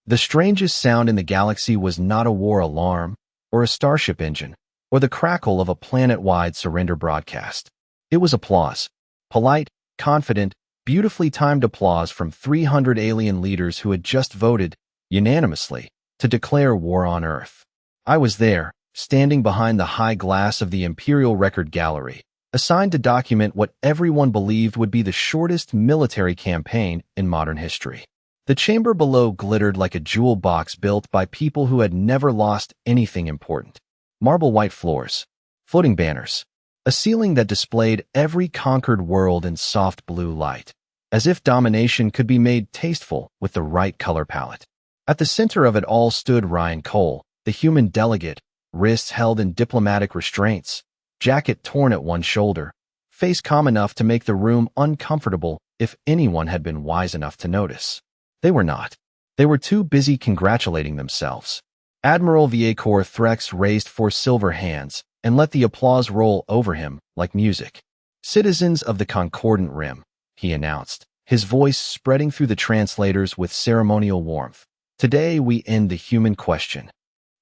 The strangest sound in the galaxy was not a war alarm, or a starship engine, or the crackle of a planet-wide surrender broadcast. It was applause. Polite, confident, beautifully timed applause from 300 alien leaders who had just voted, unanimously, to declare war on Earth. I was there, standing behind the high glass of the Imperial Record Gallery, assigned to document what everyone believed would be the shortest military campaign in modern history. The chamber below glittered like a jewel box built by people who had never lost anything important. Marble white floors, floating banners, a ceiling that displayed every conquered world in soft blue light, as if domination could be made tasteful with the right color palette. At the center of it all stood Ryan Cole, the human delegate, wrists held in diplomatic restraints, jacket torn at one shoulder, face calm enough to make the room uncomfortable if anyone had been wise enough to notice. They were not. They were too busy congratulating themselves. Admiral Viacor Threx raised 4 silver hands and let the applause roll over him like music. "Citizens of the Concordant Rim," he announced, his voice spreading through the translators with ceremonial warmth. "Today we end the human question."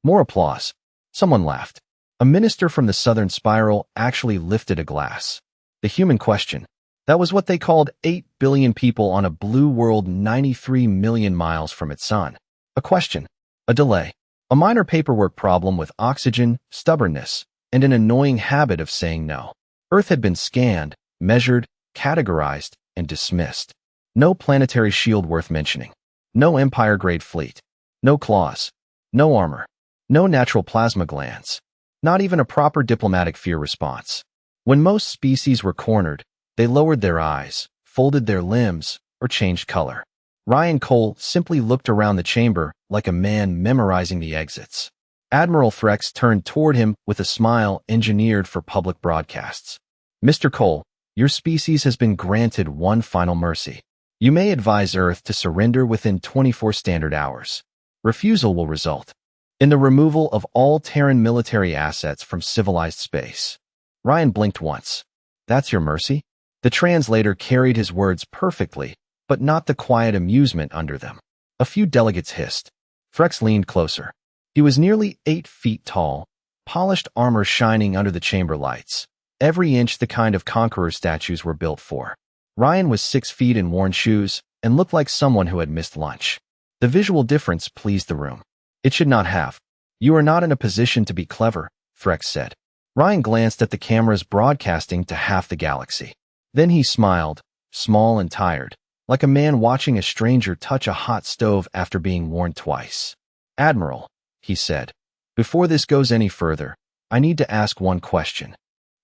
More applause. Someone laughed. A minister from the Southern Spiral actually lifted a glass. The human question. That was what they called 8 billion people on a blue world 93 million miles from its sun. A question. A delay. A minor paperwork problem with oxygen, stubbornness, and an annoying habit of saying no. Earth had been scanned, measured, categorized, and dismissed. No planetary shield worth mentioning. No Empire-grade fleet. No claws. No armor. No natural plasma glands. Not even a proper diplomatic fear response. When most species were cornered, they lowered their eyes, folded their limbs, or changed color. Ryan Cole simply looked around the chamber like a man memorizing the exits. Admiral Threx turned toward him with a smile engineered for public broadcasts. "Mr. Cole, your species has been granted one final mercy. You may advise Earth to surrender within 24 standard hours. Refusal will result in the removal of all Terran military assets from civilized space." Ryan blinked once. "That's your mercy?" The translator carried his words perfectly, but not the quiet amusement under them. A few delegates hissed. Threx leaned closer. He was nearly 8 feet tall, polished armor shining under the chamber lights, every inch the kind of conqueror statues were built for. Ryan was 6 feet in worn shoes and looked like someone who had missed lunch. The visual difference pleased the room. "It should not have. You are not in a position to be clever," Threx said. Ryan glanced at the cameras broadcasting to half the galaxy. Then he smiled, small and tired, like a man watching a stranger touch a hot stove after being warned twice. "Admiral," he said, "before this goes any further, I need to ask one question."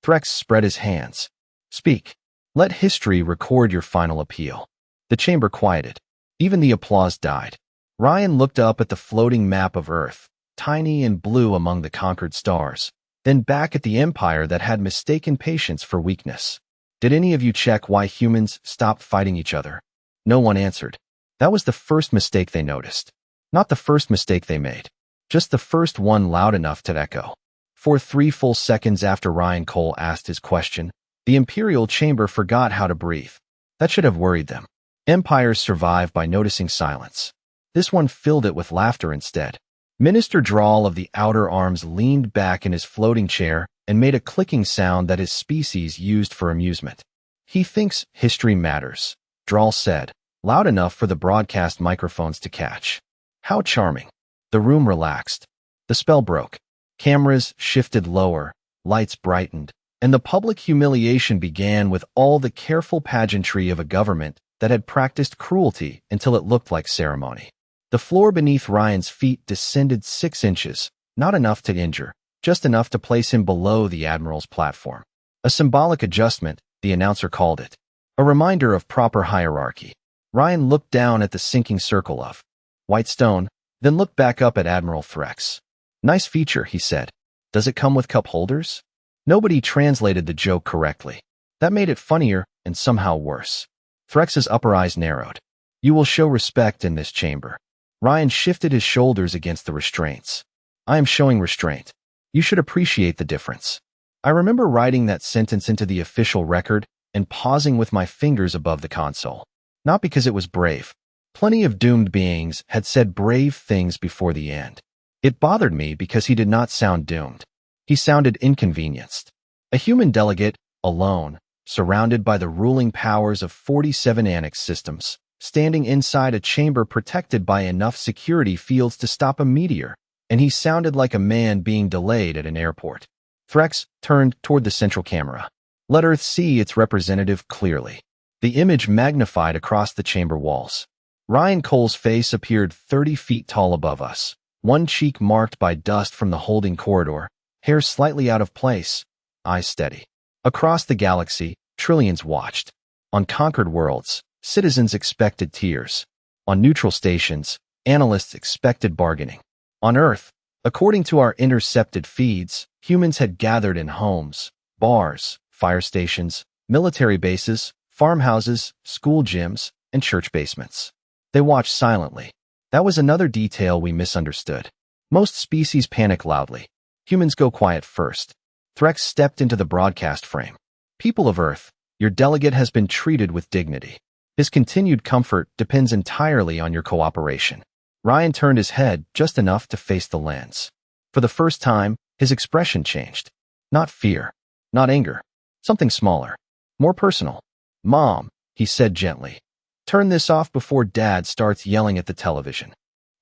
Threx spread his hands. "Speak. Let history record your final appeal." The chamber quieted. Even the applause died. Ryan looked up at the floating map of Earth, tiny and blue among the conquered stars, then back at the Empire that had mistaken patience for weakness. "Did any of you check why humans stopped fighting each other?" No one answered. That was the first mistake they noticed. Not the first mistake they made. Just the first one loud enough to echo. For 3 full seconds after Ryan Cole asked his question, the Imperial Chamber forgot how to breathe. That should have worried them. Empires survive by noticing silence. This one filled it with laughter instead. Minister Drawl of the Outer Arms leaned back in his floating chair and made a clicking sound that his species used for amusement. "He thinks history matters," Drawl said, loud enough for the broadcast microphones to catch. "How charming." The room relaxed. The spell broke. Cameras shifted lower, lights brightened, and the public humiliation began with all the careful pageantry of a government that had practiced cruelty until it looked like ceremony. The floor beneath Ryan's feet descended 6 inches, not enough to injure, just enough to place him below the Admiral's platform. A symbolic adjustment, the announcer called it. A reminder of proper hierarchy. Ryan looked down at the sinking circle of white stone, then looked back up at Admiral Threx. "Nice feature," he said. "Does it come with cup holders?" Nobody translated the joke correctly. That made it funnier and somehow worse. Threx's upper eyes narrowed. "You will show respect in this chamber." Ryan shifted his shoulders against the restraints. "I am showing restraint. You should appreciate the difference." I remember writing that sentence into the official record and pausing with my fingers above the console. Not because it was brave, Plenty of doomed beings had said brave things before the end. It bothered me because he did not sound doomed. He sounded inconvenienced. A human delegate, alone, surrounded by the ruling powers of 47 annex systems, standing inside a chamber protected by enough security fields to stop a meteor, and he sounded like a man being delayed at an airport. Threx turned toward the central camera. Let Earth see its representative clearly. The image magnified across the chamber walls. Ryan Cole's face appeared 30 feet tall above us, one cheek marked by dust from the holding corridor, hair slightly out of place, eyes steady. Across the galaxy, trillions watched. On conquered worlds, citizens expected tears. On neutral stations, analysts expected bargaining. On Earth, according to our intercepted feeds, humans had gathered in homes, bars, fire stations, military bases, farmhouses, school gyms, and church basements. They watched silently. That was another detail we misunderstood. Most species panic loudly. Humans go quiet first. Threx stepped into the broadcast frame. People of Earth, your delegate has been treated with dignity. His continued comfort depends entirely on your cooperation. Ryan turned his head just enough to face the lens. For the first time, his expression changed. Not fear, not anger, something smaller, more personal. Mom, he said gently, turn this off before Dad starts yelling at the television.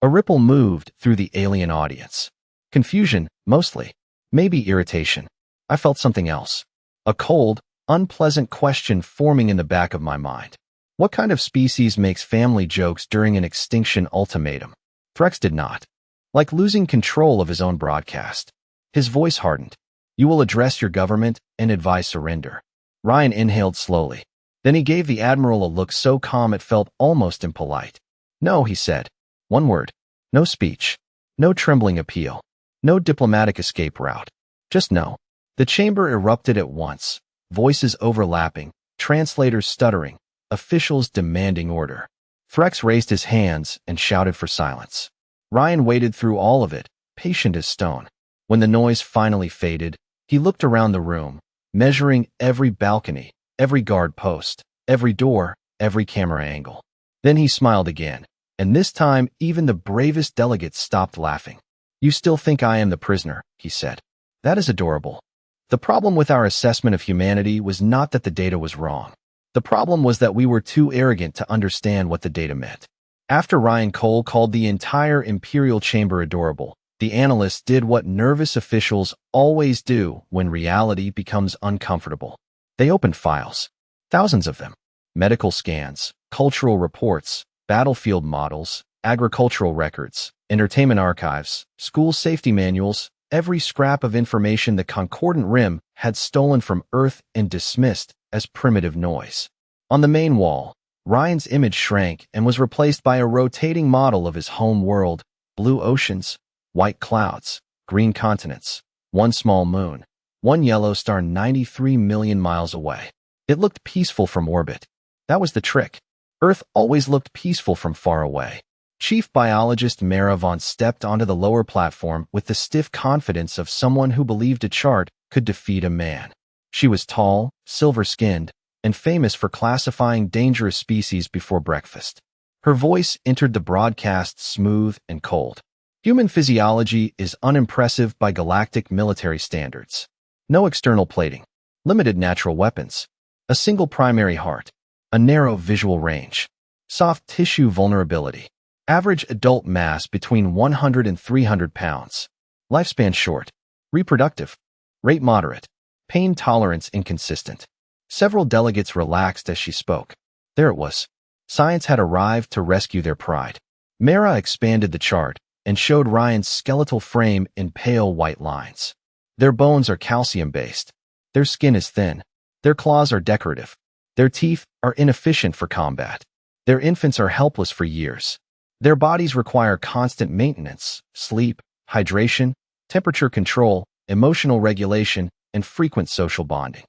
A ripple moved through the alien audience. Confusion, mostly. Maybe irritation. I felt something else. A cold, unpleasant question forming in the back of my mind. What kind of species makes family jokes during an extinction ultimatum? Threx did not. Like losing control of his own broadcast. His voice hardened. You will address your government and advise surrender. Ryan inhaled slowly. Then he gave the Admiral a look so calm it felt almost impolite. No, he said. One word. No speech. No trembling appeal. No diplomatic escape route. Just no. The chamber erupted at once. Voices overlapping. Translators stuttering. Officials demanding order. Threx raised his hands and shouted for silence. Ryan waited through all of it, patient as stone. When the noise finally faded, he looked around the room, measuring every balcony, every guard post, every door, every camera angle. Then he smiled again, and this time even the bravest delegates stopped laughing. You still think I am the prisoner, he said. That is adorable. The problem with our assessment of humanity was not that the data was wrong. The problem was that we were too arrogant to understand what the data meant. After Ryan Cole called the entire Imperial Chamber adorable, the analysts did what nervous officials always do when reality becomes uncomfortable. They opened files. Thousands of them. Medical scans, cultural reports, battlefield models, agricultural records, entertainment archives, school safety manuals, every scrap of information the Concordant Rim had stolen from Earth and dismissed as primitive noise. On the main wall, Ryan's image shrank and was replaced by a rotating model of his home world, blue oceans, white clouds, green continents, one small moon, one yellow star 93 million miles away. It looked peaceful from orbit. That was the trick. Earth always looked peaceful from far away. Chief biologist Mara Vaughn stepped onto the lower platform with the stiff confidence of someone who believed a chart could defeat a man. She was tall, silver-skinned, and famous for classifying dangerous species before breakfast. Her voice entered the broadcast smooth and cold. Human physiology is unimpressive by galactic military standards. No external plating, limited natural weapons, a single primary heart, a narrow visual range, soft tissue vulnerability, average adult mass between 100 and 300 pounds, lifespan short, reproductive, rate moderate, pain tolerance inconsistent. Several delegates relaxed as she spoke. There it was. Science had arrived to rescue their pride. Mara expanded the chart and showed Ryan's skeletal frame in pale white lines. Their bones are calcium-based. Their skin is thin. Their claws are decorative. Their teeth are inefficient for combat. Their infants are helpless for years. Their bodies require constant maintenance, sleep, hydration, temperature control, emotional regulation, and frequent social bonding.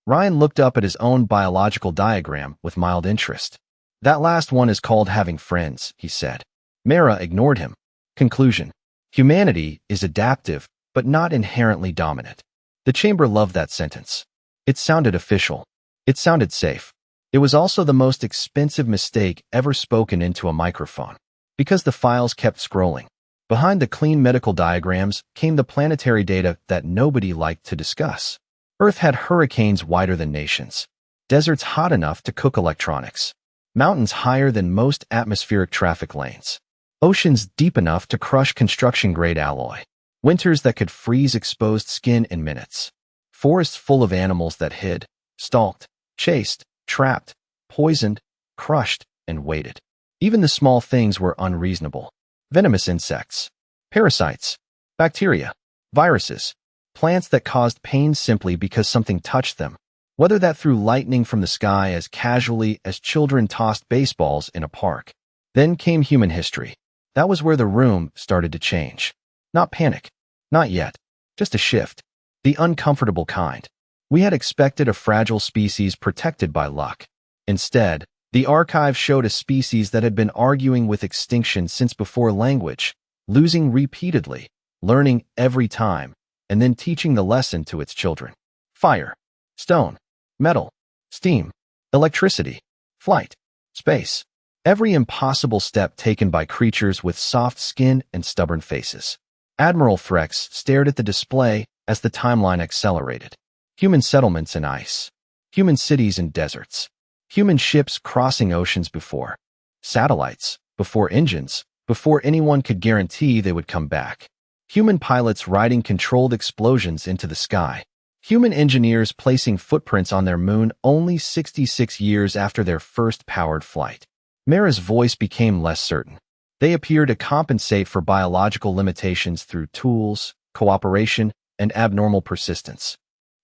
Ryan looked up at his own biological diagram with mild interest. That last one is called having friends, he said. Mara ignored him. Conclusion. Humanity is adaptive, but not inherently dominant. The chamber loved that sentence. It sounded official. It sounded safe. It was also the most expensive mistake ever spoken into a microphone, because the files kept scrolling. Behind the clean medical diagrams came the planetary data that nobody liked to discuss. Earth had hurricanes wider than nations, deserts hot enough to cook electronics, mountains higher than most atmospheric traffic lanes, oceans deep enough to crush construction-grade alloy, winters that could freeze exposed skin in minutes, forests full of animals that hid, stalked, chased, trapped, poisoned, crushed, and waited. Even the small things were unreasonable. Venomous insects, parasites, bacteria, viruses, plants that caused pain simply because something touched them, whether that threw lightning from the sky as casually as children tossed baseballs in a park. Then came human history. That was where the room started to change. Not panic. Not yet. Just a shift. The uncomfortable kind. We had expected a fragile species protected by luck. Instead, the archive showed a species that had been arguing with extinction since before language, losing repeatedly, learning every time, and then teaching the lesson to its children. Fire, stone, metal, steam, electricity, flight, space. Every impossible step taken by creatures with soft skin and stubborn faces. Admiral Threx stared at the display as the timeline accelerated. Human settlements in ice. Human cities in deserts. Human ships crossing oceans before. Satellites, before engines, before anyone could guarantee they would come back. Human pilots riding controlled explosions into the sky. Human engineers placing footprints on their moon only 66 years after their first powered flight. Mara's voice became less certain. They appear to compensate for biological limitations through tools, cooperation, and abnormal persistence.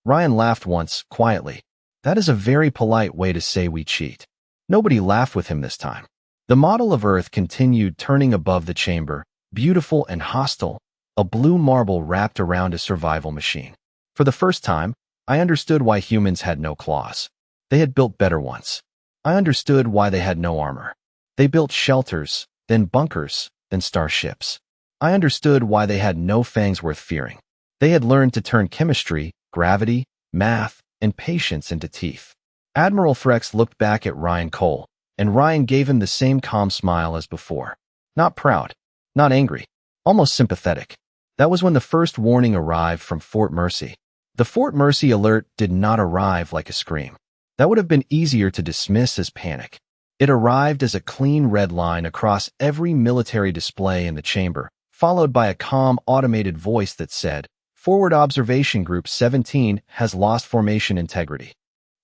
Ryan laughed once, quietly. That is a very polite way to say we cheat. Nobody laughed with him this time. The model of Earth continued turning above the chamber, beautiful and hostile, a blue marble wrapped around a survival machine. For the first time, I understood why humans had no claws. They had built better ones. I understood why they had no armor. They built shelters, then bunkers, then starships. I understood why they had no fangs worth fearing. They had learned to turn chemistry, gravity, math, and patience into teeth. Admiral Threx looked back at Ryan Cole, and Ryan gave him the same calm smile as before. Not proud, not angry, almost sympathetic. That was when the first warning arrived from Fort Mercy. The Fort Mercy alert did not arrive like a scream. That would have been easier to dismiss as panic. It arrived as a clean red line across every military display in the chamber, followed by a calm automated voice that said, Forward Observation Group 17 has lost formation integrity.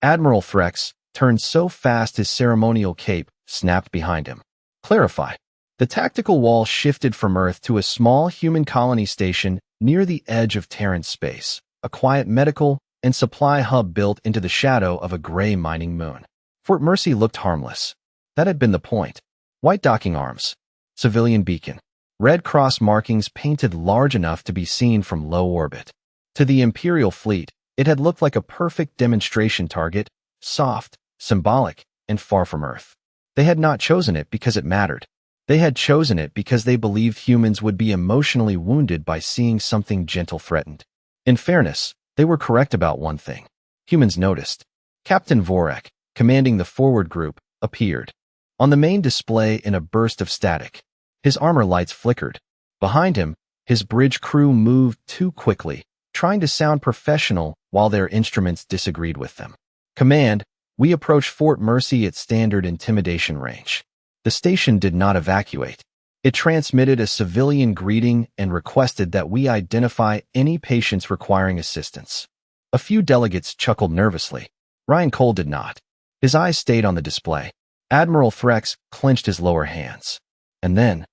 Admiral Threx turned so fast his ceremonial cape snapped behind him. Clarify. The tactical wall shifted from Earth to a small human colony station near the edge of Terran space, a quiet medical and supply hub built into the shadow of a gray mining moon. Fort Mercy looked harmless. That had been the point. White docking arms. Civilian beacon. Red cross markings painted large enough to be seen from low orbit. To the Imperial fleet, it had looked like a perfect demonstration target, soft, symbolic, and far from Earth. They had not chosen it because it mattered. They had chosen it because they believed humans would be emotionally wounded by seeing something gentle threatened. In fairness, they were correct about one thing. Humans noticed. Captain Vorek, commanding the forward group, appeared. On the main display in a burst of static. His armor lights flickered. Behind him, his bridge crew moved too quickly, trying to sound professional while their instruments disagreed with them. Command, we approach Fort Mercy at standard intimidation range. The station did not evacuate. It transmitted a civilian greeting and requested that we identify any patients requiring assistance. A few delegates chuckled nervously. Ryan Cole did not. His eyes stayed on the display. Admiral Threx clenched his lower hands. And then,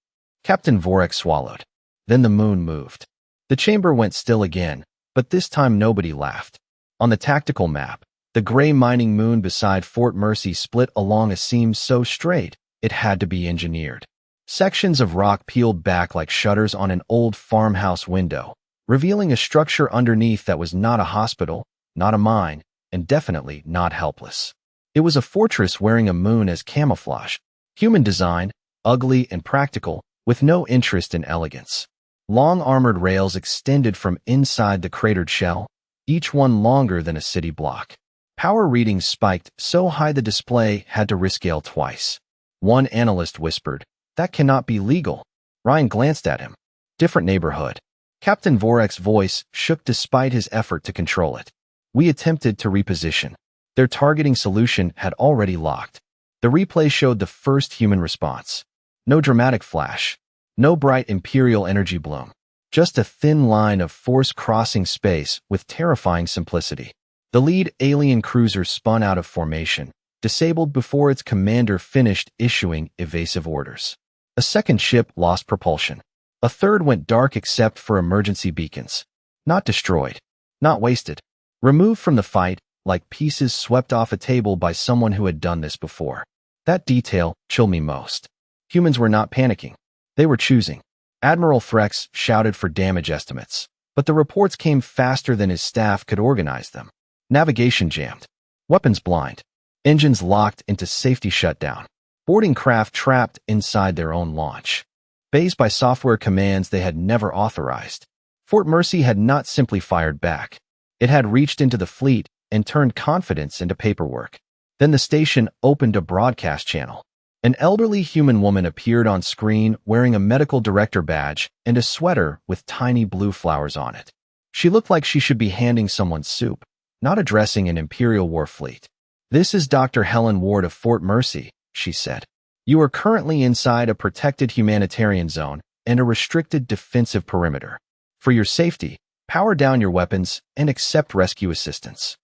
Captain Vorek swallowed. Then the moon moved. The chamber went still again, but this time nobody laughed. On the tactical map, the gray mining moon beside Fort Mercy split along a seam so straight, it had to be engineered. Sections of rock peeled back like shutters on an old farmhouse window, revealing a structure underneath that was not a hospital, not a mine, and definitely not helpless. It was a fortress wearing a moon as camouflage. Human design, ugly and practical, with no interest in elegance. Long armored rails extended from inside the cratered shell, each one longer than a city block. Power readings spiked so high the display had to rescale twice. One analyst whispered, "That cannot be legal." Ryan glanced at him. Different neighborhood. Captain Vorek's voice shook despite his effort to control it. We attempted to reposition. Their targeting solution had already locked. The replay showed the first human response. No dramatic flash. No bright Imperial energy bloom. Just a thin line of force crossing space with terrifying simplicity. The lead alien cruiser spun out of formation, disabled before its commander finished issuing evasive orders. A second ship lost propulsion. A third went dark except for emergency beacons. Not destroyed. Not wasted. Removed from the fight, like pieces swept off a table by someone who had done this before. That detail chilled me most. Humans were not panicking. They were choosing. Admiral Threx shouted for damage estimates, but the reports came faster than his staff could organize them. Navigation jammed. Weapons blind. Engines locked into safety shutdown. Boarding craft trapped inside their own launch. Bays by software commands they had never authorized. Fort Mercy had not simply fired back. It had reached into the fleet and turned confidence into paperwork. Then the station opened a broadcast channel. An elderly human woman appeared on screen wearing a medical director badge and a sweater with tiny blue flowers on it. She looked like she should be handing someone soup, not addressing an Imperial war fleet. "This is Dr. Helen Ward of Fort Mercy," she said. "You are currently inside a protected humanitarian zone and a restricted defensive perimeter. For your safety, power down your weapons and accept rescue assistance."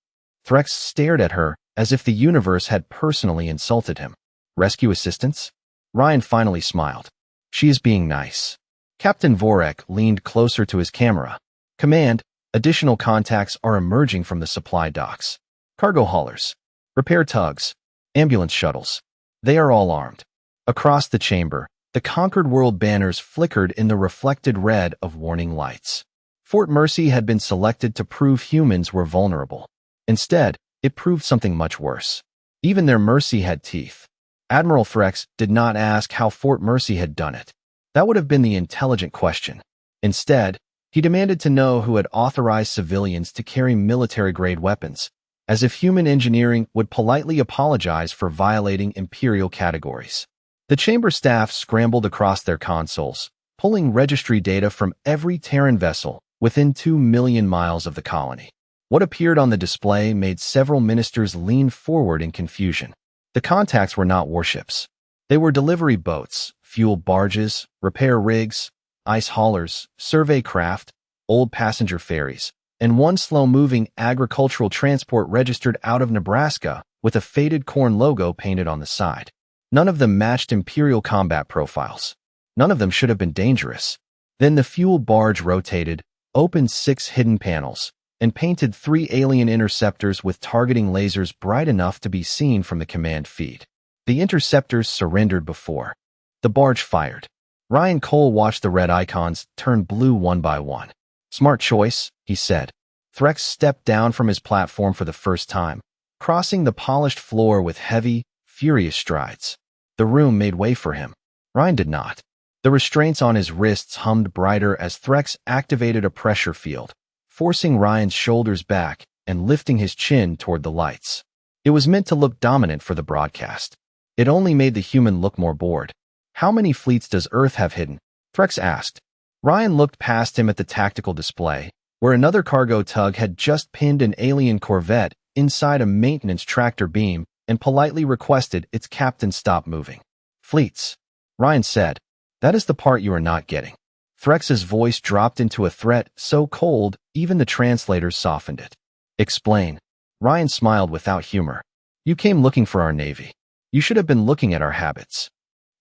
Threx stared at her as if the universe had personally insulted him. Rescue assistance? Ryan finally smiled. She is being nice. Captain Vorek leaned closer to his camera. "Command, additional contacts are emerging from the supply docks. Cargo haulers, repair tugs, ambulance shuttles. They are all armed." Across the chamber, the conquered world banners flickered in the reflected red of warning lights. Fort Mercy had been selected to prove humans were vulnerable. Instead, it proved something much worse. Even their mercy had teeth. Admiral Threx did not ask how Fort Mercy had done it. That would have been the intelligent question. Instead, he demanded to know who had authorized civilians to carry military-grade weapons, as if human engineering would politely apologize for violating Imperial categories. The chamber staff scrambled across their consoles, pulling registry data from every Terran vessel within 2 million miles of the colony. What appeared on the display made several ministers lean forward in confusion. The contacts were not warships. They were delivery boats, fuel barges, repair rigs, ice haulers, survey craft, old passenger ferries, and one slow-moving agricultural transport registered out of Nebraska with a faded corn logo painted on the side. None of them matched Imperial combat profiles. None of them should have been dangerous. Then the fuel barge rotated, opened 6 hidden panels, and painted 3 alien interceptors with targeting lasers bright enough to be seen from the command feed. The interceptors surrendered before the barge fired. Ryan Cole watched the red icons turn blue one by one. "Smart choice," he said. Threx stepped down from his platform for the first time, crossing the polished floor with heavy, furious strides. The room made way for him. Ryan did not. The restraints on his wrists hummed brighter as Threx activated a pressure field, forcing Ryan's shoulders back and lifting his chin toward the lights. It was meant to look dominant for the broadcast. It only made the human look more bored. "How many fleets does Earth have hidden?" Threx asked. Ryan looked past him at the tactical display, where another cargo tug had just pinned an alien corvette inside a maintenance tractor beam and politely requested its captain stop moving. "Fleets," Ryan said. "That is the part you are not getting." Threx's voice dropped into a threat so cold even the translators softened it. "Explain." Ryan smiled without humor. "You came looking for our Navy. You should have been looking at our habits."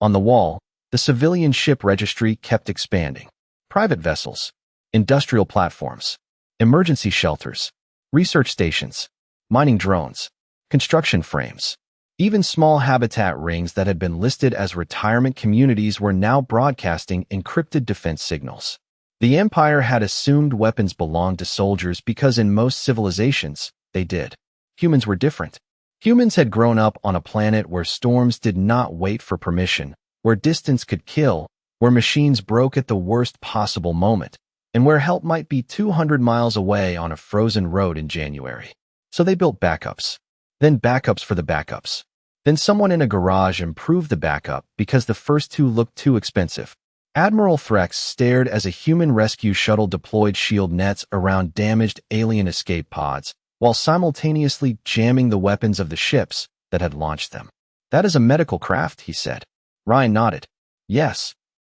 On the wall, the civilian ship registry kept expanding. Private vessels, industrial platforms, emergency shelters, research stations, mining drones, construction frames. Even small habitat rings that had been listed as retirement communities were now broadcasting encrypted defense signals. The Empire had assumed weapons belonged to soldiers because in most civilizations, they did. Humans were different. Humans had grown up on a planet where storms did not wait for permission, where distance could kill, where machines broke at the worst possible moment, and where help might be 200 miles away on a frozen road in January. So they built backups. Then backups for the backups. Then someone in a garage improved the backup because the first two looked too expensive. Admiral Threx stared as a human rescue shuttle deployed shield nets around damaged alien escape pods, while simultaneously jamming the weapons of the ships that had launched them. "That is a medical craft," he said. Ryan nodded. "Yes.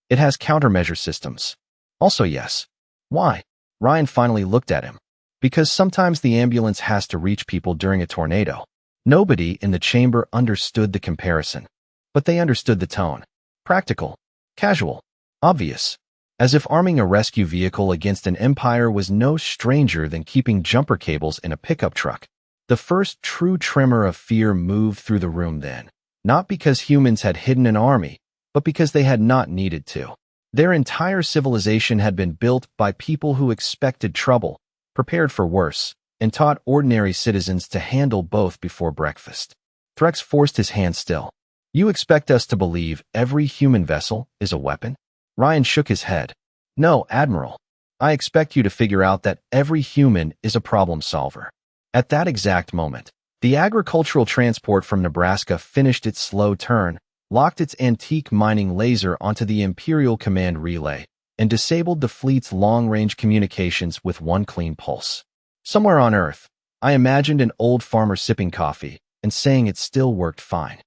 It has countermeasure systems." "Also yes." "Why?" Ryan finally looked at him. "Because sometimes the ambulance has to reach people during a tornado." Nobody in the chamber understood the comparison, but they understood the tone. Practical, casual, obvious. As if arming a rescue vehicle against an empire was no stranger than keeping jumper cables in a pickup truck. The first true tremor of fear moved through the room then, not because humans had hidden an army, but because they had not needed to. Their entire civilization had been built by people who expected trouble, prepared for worse, and taught ordinary citizens to handle both before breakfast. Threx forced his hand still. "You expect us to believe every human vessel is a weapon?" Ryan shook his head. "No, Admiral. I expect you to figure out that every human is a problem solver." At that exact moment, the agricultural transport from Nebraska finished its slow turn, locked its antique mining laser onto the Imperial Command relay, and disabled the fleet's long-range communications with one clean pulse. Somewhere on Earth, I imagined an old farmer sipping coffee and saying it still worked fine.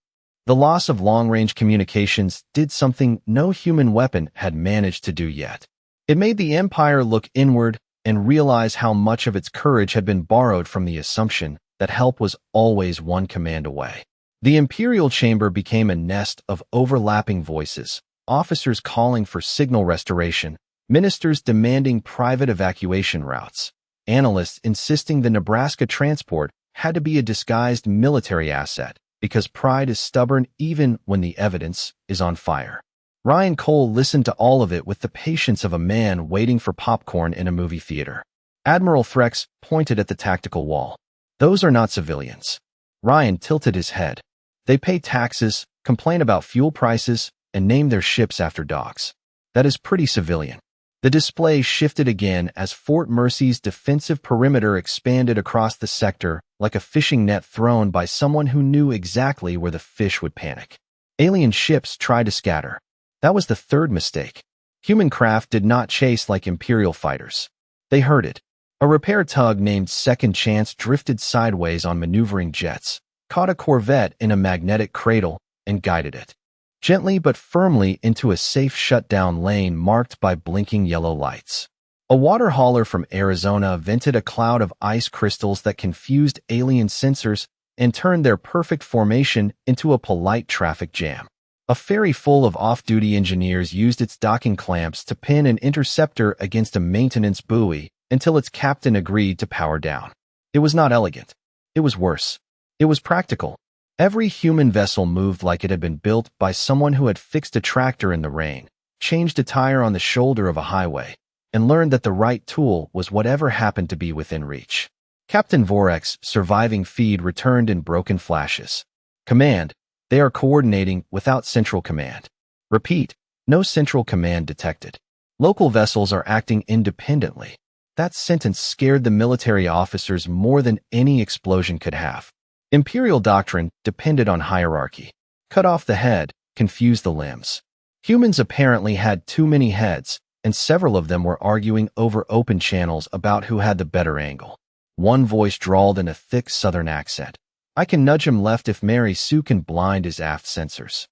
The loss of long-range communications did something no human weapon had managed to do yet. It made the Empire look inward and realize how much of its courage had been borrowed from the assumption that help was always one command away. The Imperial Chamber became a nest of overlapping voices, officers calling for signal restoration, ministers demanding private evacuation routes, analysts insisting the Nebraska transport had to be a disguised military asset because pride is stubborn even when the evidence is on fire. Ryan Cole listened to all of it with the patience of a man waiting for popcorn in a movie theater. Admiral Threx pointed at the tactical wall. "Those are not civilians." Ryan tilted his head. "They pay taxes, complain about fuel prices, and name their ships after dogs. That is pretty civilian." The display shifted again as Fort Mercy's defensive perimeter expanded across the sector like a fishing net thrown by someone who knew exactly where the fish would panic. Alien ships tried to scatter. That was the third mistake. Human craft did not chase like Imperial fighters. They herded. A repair tug named Second Chance drifted sideways on maneuvering jets, caught a corvette in a magnetic cradle, and guided it gently but firmly into a safe shutdown lane marked by blinking yellow lights. A water hauler from Arizona vented a cloud of ice crystals that confused alien sensors and turned their perfect formation into a polite traffic jam. A ferry full of off-duty engineers used its docking clamps to pin an interceptor against a maintenance buoy until its captain agreed to power down. It was not elegant. It was worse. It was practical. Every human vessel moved like it had been built by someone who had fixed a tractor in the rain, changed a tire on the shoulder of a highway, and learned that the right tool was whatever happened to be within reach. Captain Vorek's surviving feed returned in broken flashes. "Command, they are coordinating without central command." "Repeat, no central command detected. Local vessels are acting independently." That sentence scared the military officers more than any explosion could have. Imperial doctrine depended on hierarchy. Cut off the head, confuse the limbs. Humans apparently had too many heads, and several of them were arguing over open channels about who had the better angle. One voice drawled in a thick southern accent. "I can nudge him left if Mary Sue can blind his aft sensors."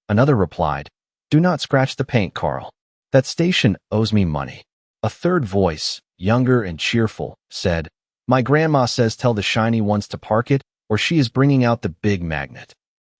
Another replied, "Do not scratch the paint, Carl. That station owes me money." A third voice, younger and cheerful, said, "My grandma says tell the shiny ones to park it, or she is bringing out the big magnet."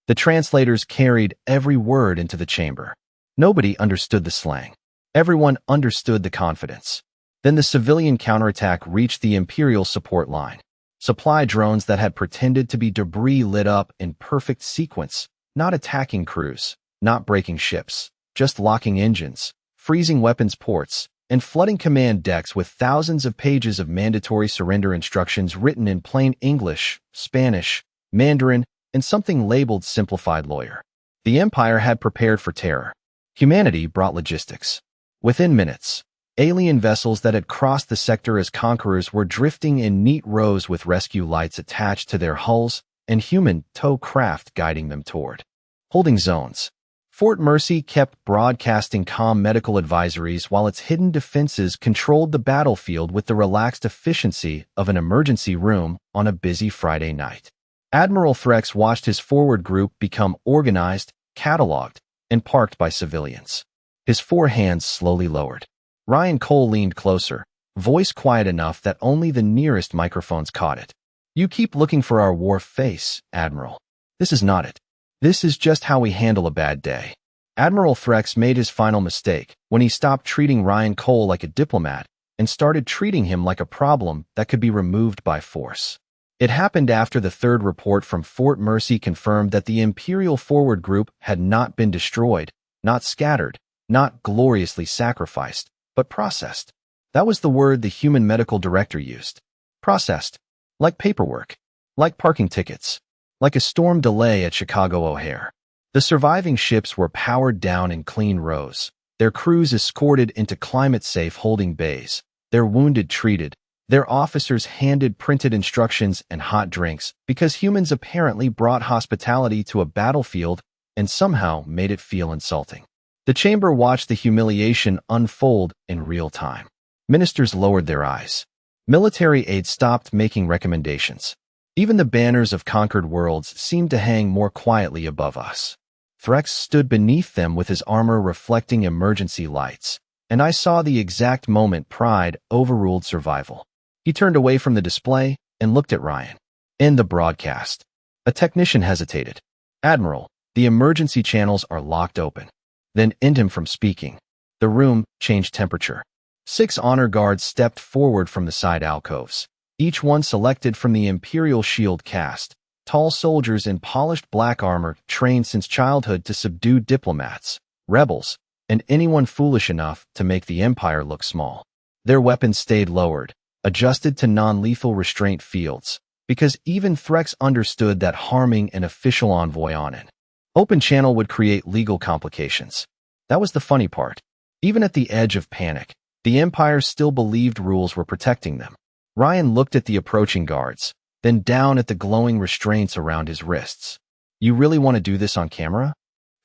The translators carried every word into the chamber. Nobody understood the slang. Everyone understood the confidence. Then the civilian counterattack reached the Imperial support line. Supply drones that had pretended to be debris lit up in perfect sequence, not attacking crews, not breaking ships, just locking engines, freezing weapons ports, and flooding command decks with thousands of pages of mandatory surrender instructions written in plain English, Spanish, Mandarin, and something labeled simplified lawyer. The Empire had prepared for terror. Humanity brought logistics. Within minutes, alien vessels that had crossed the sector as conquerors were drifting in neat rows with rescue lights attached to their hulls and human tow craft guiding them toward holding zones. Fort Mercy kept broadcasting calm medical advisories while its hidden defenses controlled the battlefield with the relaxed efficiency of an emergency room on a busy Friday night. Admiral Threx watched his forward group become organized, cataloged, and parked by civilians. His 4 hands slowly lowered. Ryan Cole leaned closer, voice quiet enough that only the nearest microphones caught it. "You keep looking for our war face, Admiral. This is not it. This is just how we handle a bad day." Admiral Threx made his final mistake when he stopped treating Ryan Cole like a diplomat and started treating him like a problem that could be removed by force. It happened after the 3rd report from Fort Mercy confirmed that the Imperial forward group had not been destroyed, not scattered, not gloriously sacrificed, but processed. That was the word the human medical director used. Processed. Like paperwork. Like parking tickets. Like a storm delay at Chicago O'Hare. The surviving ships were powered down in clean rows, their crews escorted into climate-safe holding bays, their wounded treated, their officers handed printed instructions and hot drinks because humans apparently brought hospitality to a battlefield and somehow made it feel insulting. The chamber watched the humiliation unfold in real time. Ministers lowered their eyes. Military aides stopped making recommendations. Even the banners of conquered worlds seemed to hang more quietly above us. Threx stood beneath them with his armor reflecting emergency lights, and I saw the exact moment pride overruled survival. He turned away from the display and looked at Ryan. "End the broadcast." A technician hesitated. "Admiral, the emergency channels are locked open." Then end him from speaking. The room changed temperature. 6 honor guards stepped forward from the side alcoves, each one selected from the Imperial Shield caste. Tall soldiers in polished black armor trained since childhood to subdue diplomats, rebels, and anyone foolish enough to make the Empire look small. Their weapons stayed lowered, adjusted to non-lethal restraint fields, because even Threx understood that harming an official envoy on an open channel would create legal complications. That was the funny part. Even at the edge of panic, the Empire still believed rules were protecting them. Ryan looked at the approaching guards, then down at the glowing restraints around his wrists. "You really want to do this on camera?"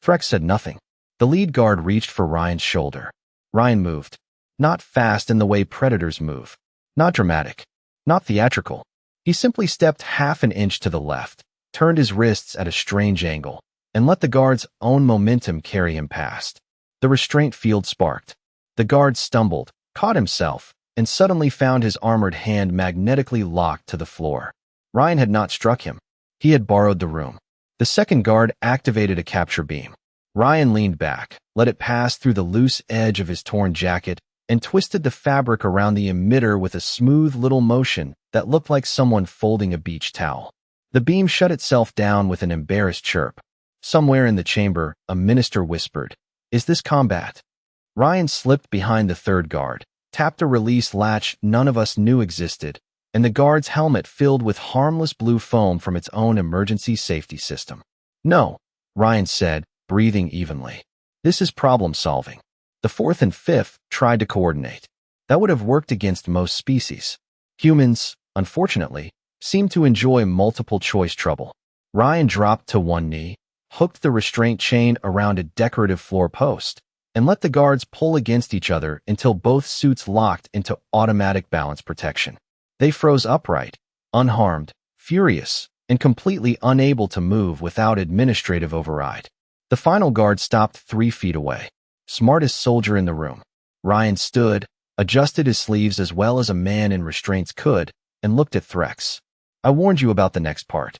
Threx said nothing. The lead guard reached for Ryan's shoulder. Ryan moved. Not fast in the way predators move. Not dramatic. Not theatrical. He simply stepped half an inch to the left, turned his wrists at a strange angle, and let the guard's own momentum carry him past. The restraint field sparked. The guard stumbled, caught himself, and suddenly found his armored hand magnetically locked to the floor. Ryan had not struck him. He had borrowed the room. The second guard activated a capture beam. Ryan leaned back, let it pass through the loose edge of his torn jacket, and twisted the fabric around the emitter with a smooth little motion that looked like someone folding a beach towel. The beam shut itself down with an embarrassed chirp. Somewhere in the chamber, a minister whispered, "Is this combat?" Ryan slipped behind the 3rd guard, tapped a release latch none of us knew existed, and the guard's helmet filled with harmless blue foam from its own emergency safety system. "No," Ryan said, breathing evenly. "This is problem solving." The 4th and 5th tried to coordinate. That would have worked against most species. Humans, unfortunately, seem to enjoy multiple choice trouble. Ryan dropped to one knee, hooked the restraint chain around a decorative floor post, and let the guards pull against each other until both suits locked into automatic balance protection. They froze upright, unharmed, furious, and completely unable to move without administrative override. The final guard stopped 3 feet away. Smartest soldier in the room. Ryan stood, adjusted his sleeves as well as a man in restraints could, and looked at Threx. "I warned you about the next part."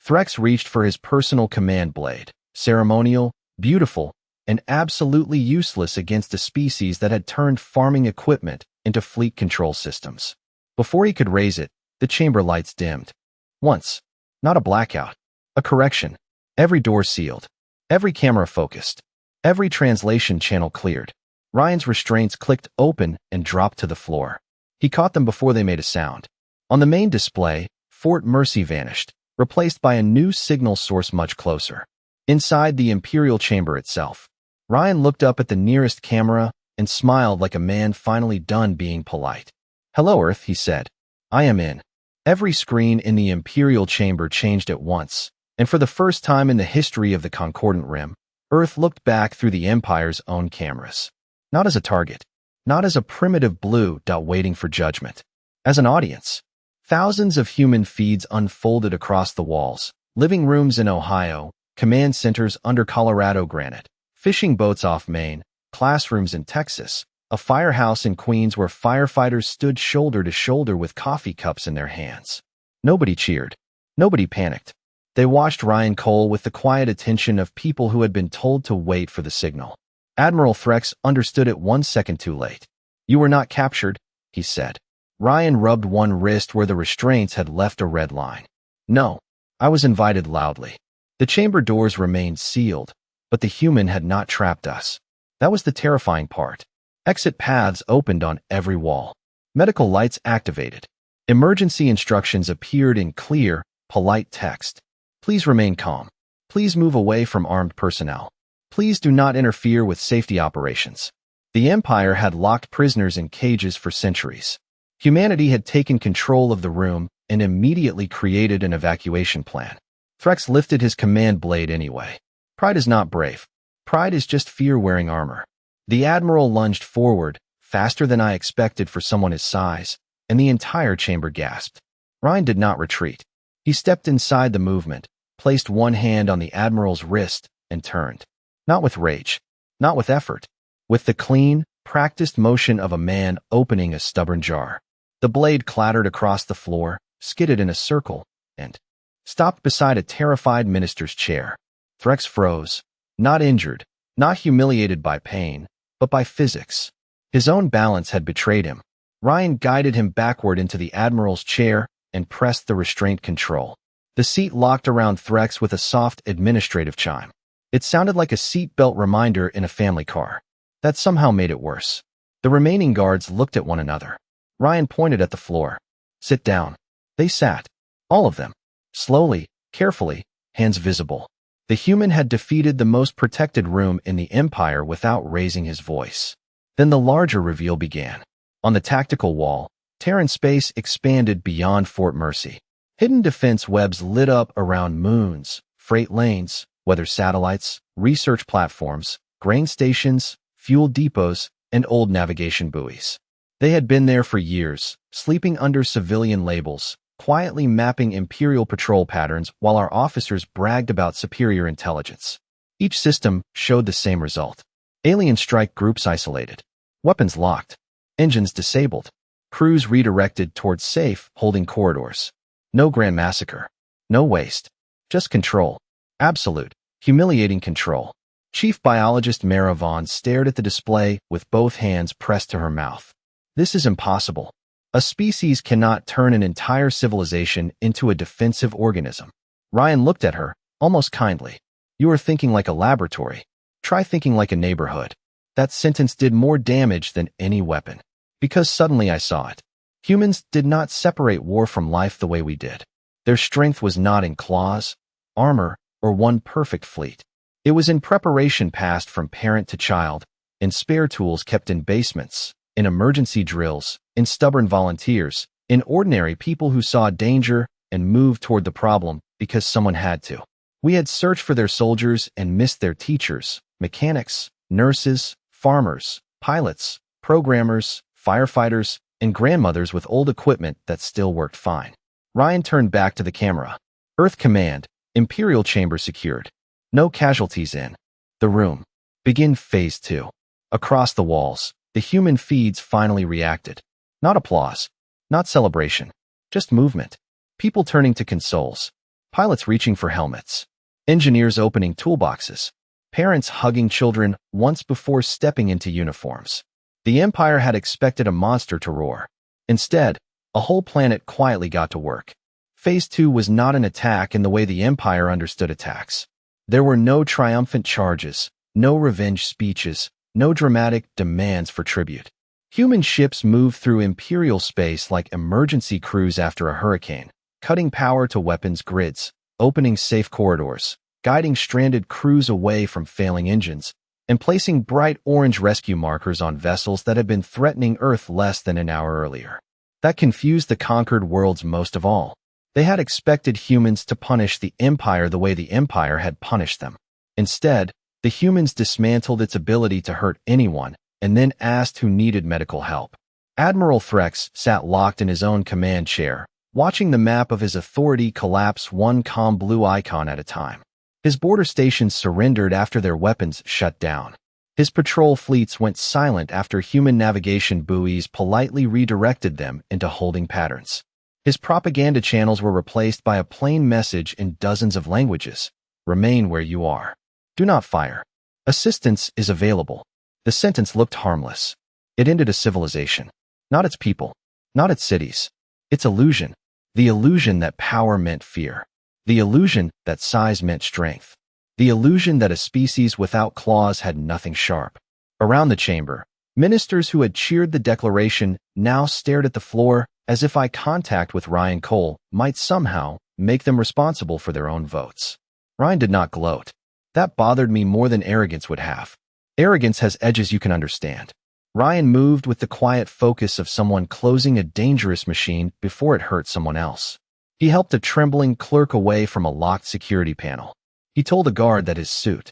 Threx reached for his personal command blade, ceremonial, beautiful, and absolutely useless against a species that had turned farming equipment into fleet control systems. Before he could raise it, the chamber lights dimmed. Once. Not a blackout. A correction. Every door sealed. Every camera focused. Every translation channel cleared. Ryan's restraints clicked open and dropped to the floor. He caught them before they made a sound. On the main display, Fort Mercy vanished, replaced by a new signal source much closer. Inside the Imperial chamber itself, Ryan looked up at the nearest camera and smiled like a man finally done being polite. "Hello, Earth," he said. "I am in." Every screen in the Imperial chamber changed at once, and for the first time in the history of the Concordant Rim, Earth looked back through the Empire's own cameras. Not as a target, not as a primitive blue dot waiting for judgment. As an audience, thousands of human feeds unfolded across the walls, living rooms in Ohio, command centers under Colorado granite, fishing boats off Maine, classrooms in Texas, a firehouse in Queens where firefighters stood shoulder to shoulder with coffee cups in their hands. Nobody cheered. Nobody panicked. They watched Ryan Cole with the quiet attention of people who had been told to wait for the signal. Admiral Threx understood it 1 second too late. "You were not captured," he said. Ryan rubbed one wrist where the restraints had left a red line. "No, I was invited loudly." The chamber doors remained sealed, but the human had not trapped us. That was the terrifying part. Exit paths opened on every wall. Medical lights activated. Emergency instructions appeared in clear, polite text. "Please remain calm. Please move away from armed personnel. Please do not interfere with safety operations." The Empire had locked prisoners in cages for centuries. Humanity had taken control of the room and immediately created an evacuation plan. Threx lifted his command blade anyway. Pride is not brave. Pride is just fear wearing armor. The Admiral lunged forward, faster than I expected for someone his size, and the entire chamber gasped. Ryan did not retreat. He stepped inside the movement, placed one hand on the Admiral's wrist, and turned. Not with rage, not with effort, with the clean, practiced motion of a man opening a stubborn jar. The blade clattered across the floor, skidded in a circle, and stopped beside a terrified minister's chair. Threx froze, not injured, not humiliated by pain, but by physics. His own balance had betrayed him. Ryan guided him backward into the Admiral's chair and pressed the restraint control. The seat locked around Threx with a soft administrative chime. It sounded like a seatbelt reminder in a family car. That somehow made it worse. The remaining guards looked at one another. Ryan pointed at the floor. "Sit down." They sat. All of them. Slowly, carefully, hands visible. The human had defeated the most protected room in the Empire without raising his voice. Then the larger reveal began. On the tactical wall, Terran space expanded beyond Fort Mercy. Hidden defense webs lit up around moons, freight lanes, weather satellites, research platforms, grain stations, fuel depots, and old navigation buoys. They had been there for years, sleeping under civilian labels, quietly mapping Imperial patrol patterns while our officers bragged about superior intelligence. Each system showed the same result. Alien strike groups isolated. Weapons locked. Engines disabled. Crews redirected towards safe, holding corridors. No grand massacre. No waste. Just control. Absolute, humiliating control. Chief Biologist Mara Vaughn stared at the display with both hands pressed to her mouth. "This is impossible. A species cannot turn an entire civilization into a defensive organism." Ryan looked at her, almost kindly. "You are thinking like a laboratory. Try thinking like a neighborhood." That sentence did more damage than any weapon. Because suddenly I saw it. Humans did not separate war from life the way we did. Their strength was not in claws, armor, or one perfect fleet. It was in preparation passed from parent to child, in spare tools kept in basements, in emergency drills, in stubborn volunteers, in ordinary people who saw danger and moved toward the problem because someone had to. We had searched for their soldiers and missed their teachers, mechanics, nurses, farmers, pilots, programmers, firefighters, and grandmothers with old equipment that still worked fine. Ryan turned back to the camera. "Earth Command, Imperial Chamber secured. No casualties in the room. Begin Phase 2. Across the walls, the human feeds finally reacted. Not applause, not celebration, just movement. People turning to consoles. Pilots reaching for helmets. Engineers opening toolboxes. Parents hugging children once before stepping into uniforms. The Empire had expected a monster to roar. Instead, a whole planet quietly got to work. Phase 2 was not an attack in the way the Empire understood attacks. There were no triumphant charges, no revenge speeches, no dramatic demands for tribute. Human ships moved through Imperial space like emergency crews after a hurricane, cutting power to weapons grids, opening safe corridors, guiding stranded crews away from failing engines, and placing bright orange rescue markers on vessels that had been threatening Earth less than an hour earlier. That confused the conquered worlds most of all. They had expected humans to punish the Empire the way the Empire had punished them. Instead, the humans dismantled its ability to hurt anyone and then asked who needed medical help. Admiral Threx sat locked in his own command chair, watching the map of his authority collapse one calm blue icon at a time. His border stations surrendered after their weapons shut down. His patrol fleets went silent after human navigation buoys politely redirected them into holding patterns. His propaganda channels were replaced by a plain message in dozens of languages. Remain where you are. Do not fire. Assistance is available. The sentence looked harmless. It ended a civilization. Not its people. Not its cities. Its illusion. The illusion that power meant fear. The illusion that size meant strength. The illusion that a species without claws had nothing sharp. Around the chamber, ministers who had cheered the declaration now stared at the floor as if eye contact with Ryan Cole might somehow make them responsible for their own votes. Ryan did not gloat. That bothered me more than arrogance would have. Arrogance has edges you can understand. Ryan moved with the quiet focus of someone closing a dangerous machine before it hurt someone else. He helped a trembling clerk away from a locked security panel. He told a guard that his suit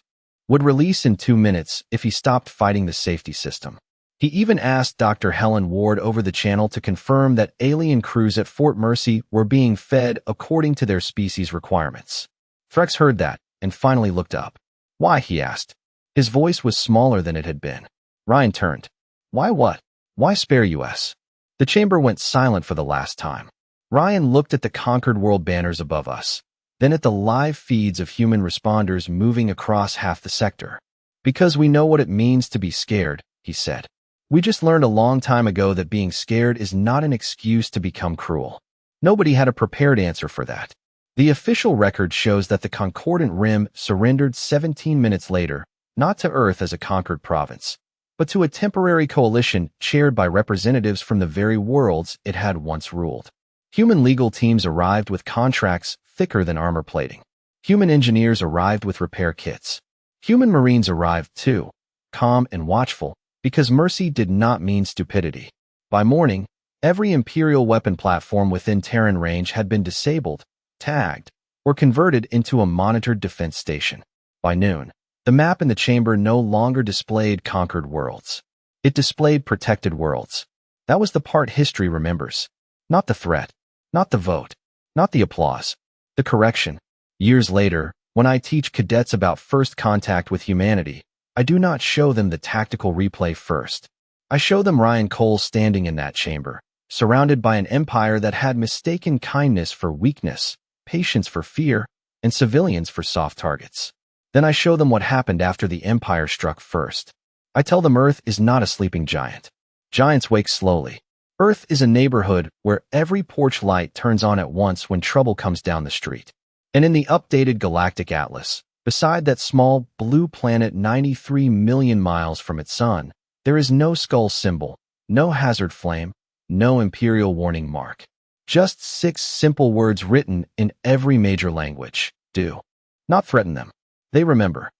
would release in 2 minutes if he stopped fighting the safety system. He even asked Dr. Helen Ward over the channel to confirm that alien crews at Fort Mercy were being fed according to their species requirements. Threx heard that and finally looked up. Why, he asked. His voice was smaller than it had been. Ryan turned. Why what? Why spare us? The chamber went silent for the last time. Ryan looked at the conquered world banners above us, then at the live feeds of human responders moving across half the sector. Because we know what it means to be scared, he said. We just learned a long time ago that being scared is not an excuse to become cruel. Nobody had a prepared answer for that. The official record shows that the Concordant Rim surrendered 17 minutes later, not to Earth as a conquered province, but to a temporary coalition chaired by representatives from the very worlds it had once ruled. Human legal teams arrived with contracts thicker than armor plating. Human engineers arrived with repair kits. Human marines arrived too, calm and watchful, because mercy did not mean stupidity. By morning, every Imperial weapon platform within Terran range had been disabled, tagged, or converted into a monitored defense station. By noon, the map in the chamber no longer displayed conquered worlds. It displayed protected worlds. That was the part history remembers. Not the threat, not the vote, not the applause, the correction. Years later, when I teach cadets about first contact with humanity, I do not show them the tactical replay first. I show them Ryan Cole standing in that chamber, surrounded by an empire that had mistaken kindness for weakness, patience for fear, and civilians for soft targets. Then I show them what happened after the empire struck first. I tell them Earth is not a sleeping giant. Giants wake slowly. Earth is a neighborhood where every porch light turns on at once when trouble comes down the street. And in the updated galactic atlas, beside that small blue planet 93 million miles from its sun, there is no skull symbol, no hazard flame, no imperial warning mark. Just 6 simple words written in every major language. Do not threaten them. They remember.